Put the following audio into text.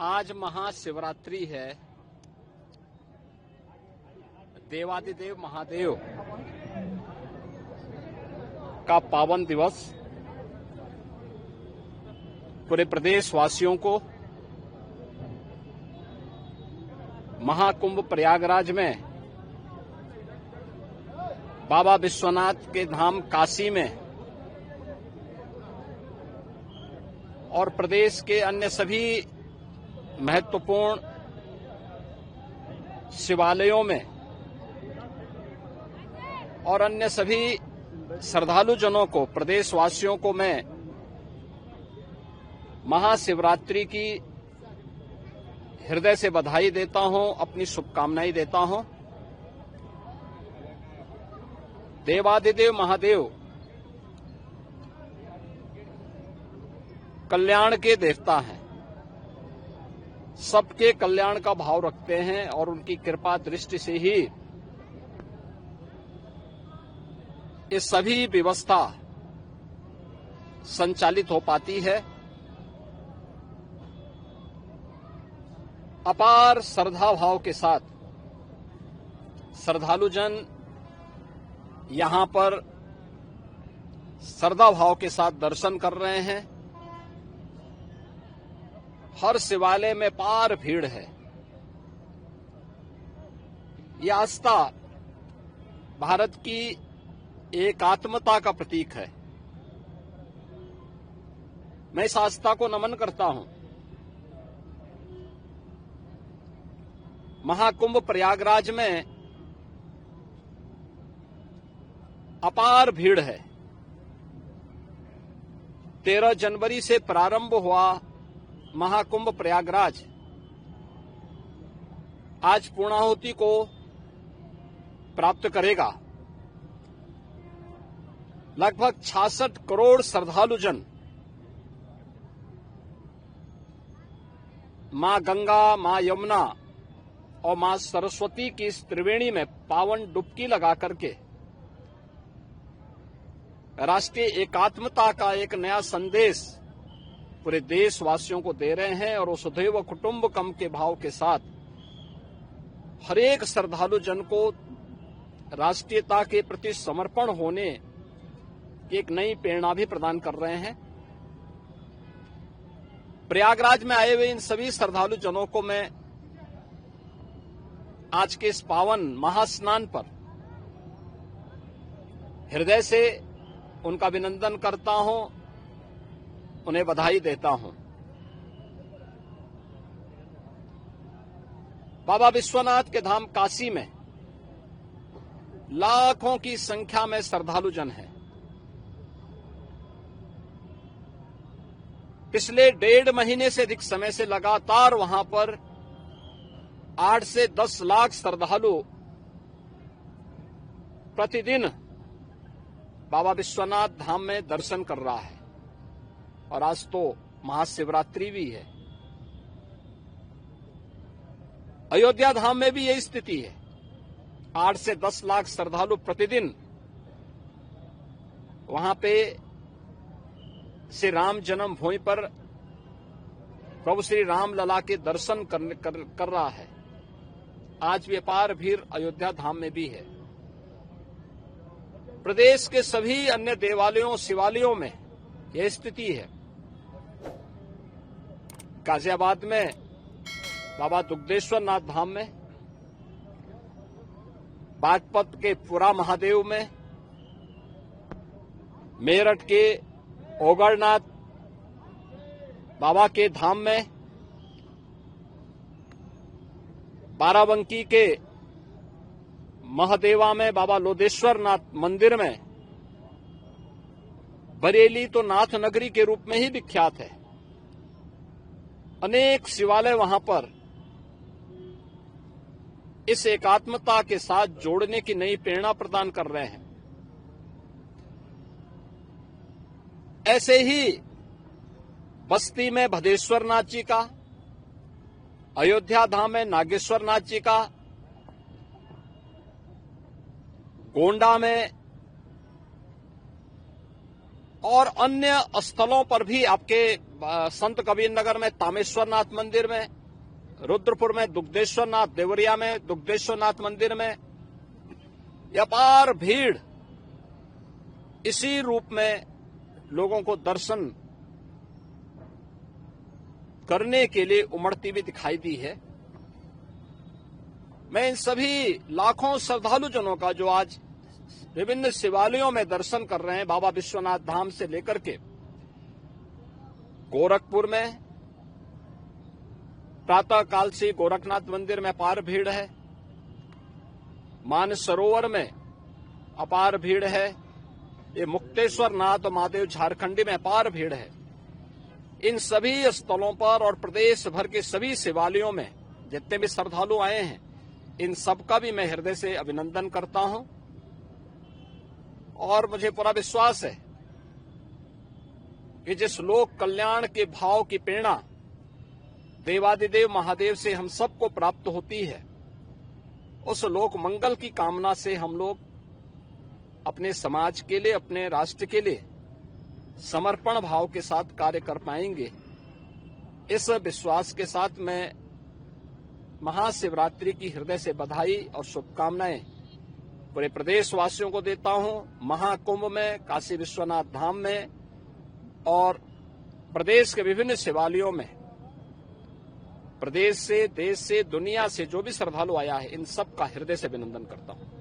आज महाशिवरात्रि है। देवादिदेव महादेव का पावन दिवस। पूरे प्रदेशवासियों को महाकुंभ प्रयागराज में बाबा विश्वनाथ के धाम काशी में और प्रदेश के अन्य सभी महत्वपूर्ण शिवालयों में और अन्य सभी श्रद्धालु जनों को, प्रदेशवासियों को मैं महाशिवरात्रि की हृदय से बधाई देता हूं, अपनी शुभकामनाएं देता हूं। देवादिदेव महादेव कल्याण के देवता हैं, सबके कल्याण का भाव रखते हैं और उनकी कृपा दृष्टि से ही ये सभी व्यवस्था संचालित हो पाती है। अपार श्रद्धा भाव के साथ श्रद्धालु जन यहां पर श्रद्धा भाव के साथ दर्शन कर रहे हैं। हर शिवालय में पार भीड़ है। यह आस्था भारत की एकात्मता का प्रतीक है। मैं इस आस्था को नमन करता हूं। महाकुंभ प्रयागराज में अपार भीड़ है। 13 जनवरी से प्रारंभ हुआ महाकुंभ प्रयागराज आज पूर्णाहुति को प्राप्त करेगा। लगभग 66 करोड़ श्रद्धालु जन मां गंगा, मां यमुना और मां सरस्वती की इस त्रिवेणी में पावन डुबकी लगा करके राष्ट्रीय एकात्मता का एक नया संदेश पूरे देशवासियों को दे रहे हैं। और वसुधैव कुटुंबकम के भाव के साथ हर एक श्रद्धालु जन को राष्ट्रीयता के प्रति समर्पण होने की एक नई प्रेरणा भी प्रदान कर रहे हैं। प्रयागराज में आए हुए इन सभी श्रद्धालु जनों को मैं आज के इस पावन महास्नान पर हृदय से उनका अभिनंदन करता हूं, उन्हें बधाई देता हूं। बाबा विश्वनाथ के धाम काशी में लाखों की संख्या में श्रद्धालु जन हैं। पिछले 1.5 महीने से अधिक समय से लगातार वहां पर 8 से 10 लाख श्रद्धालु प्रतिदिन बाबा विश्वनाथ धाम में दर्शन कर रहा है। और आज तो महाशिवरात्रि भी है। अयोध्या धाम में भी यही स्थिति है। 8 से 10 लाख श्रद्धालु प्रतिदिन वहां पे श्री राम जन्मभूमि पर प्रभु श्री राम लला के दर्शन कर रहा है। आज भी अपार भीड़ अयोध्या धाम में भी है। प्रदेश के सभी अन्य देवालयों, शिवालयों में यह स्थिति है। गाजियाबाद में बाबा दुग्धेश्वर नाथ धाम में, बागपत के पुरा महादेव में, मेरठ के ओगरनाथ बाबा के धाम में, बाराबंकी के महादेवा में बाबा लोदेश्वर नाथ मंदिर में, बरेली तो नाथ नगरी के रूप में ही विख्यात है। अनेक शिवालय वहां पर इस एकात्मता के साथ जोड़ने की नई प्रेरणा प्रदान कर रहे हैं। ऐसे ही बस्ती में भदेश्वर नाथ जी का, अयोध्या धाम में नागेश्वर नाथ जी का, गोंडा में और अन्य स्थलों पर भी आपके संत कबीर नगर में तामेश्वर नाथ मंदिर में, रुद्रपुर में दुग्धेश्वर नाथ, देवरिया में दुग्धेश्वर नाथ मंदिर में अपार भीड़ इसी रूप में लोगों को दर्शन करने के लिए उमड़ती भी दिखाई दी है। मैं इन सभी लाखों श्रद्धालुजनों का जो आज विभिन्न शिवालयों में दर्शन कर रहे हैं, बाबा विश्वनाथ धाम से लेकर के गोरखपुर में प्रातः काल से गोरखनाथ मंदिर में अपार भीड़ है, मानसरोवर में अपार भीड़ है, ये मुक्तेश्वर नाथ और महादेव झारखंडी में अपार भीड़ है। इन सभी स्थलों पर और प्रदेश भर के सभी शिवालयों में जितने भी श्रद्धालु आए हैं, इन सबका भी मैं हृदय से अभिनंदन करता हूं और मुझे पूरा विश्वास है कि जिस लोक कल्याण के भाव की प्रेरणा देवादिदेव महादेव से हम सबको प्राप्त होती है, उस लोक मंगल की कामना से हम लोग अपने समाज के लिए, अपने राष्ट्र के लिए समर्पण भाव के साथ कार्य कर पाएंगे। इस विश्वास के साथ मैं महाशिवरात्रि की हृदय से बधाई और शुभकामनाएं पूरे प्रदेशवासियों को देता हूं। महाकुंभ में, काशी विश्वनाथ धाम में और प्रदेश के विभिन्न शिवालयों में प्रदेश से, देश से, दुनिया से जो भी श्रद्धालु आया है, इन सब का हृदय से अभिनंदन करता हूं।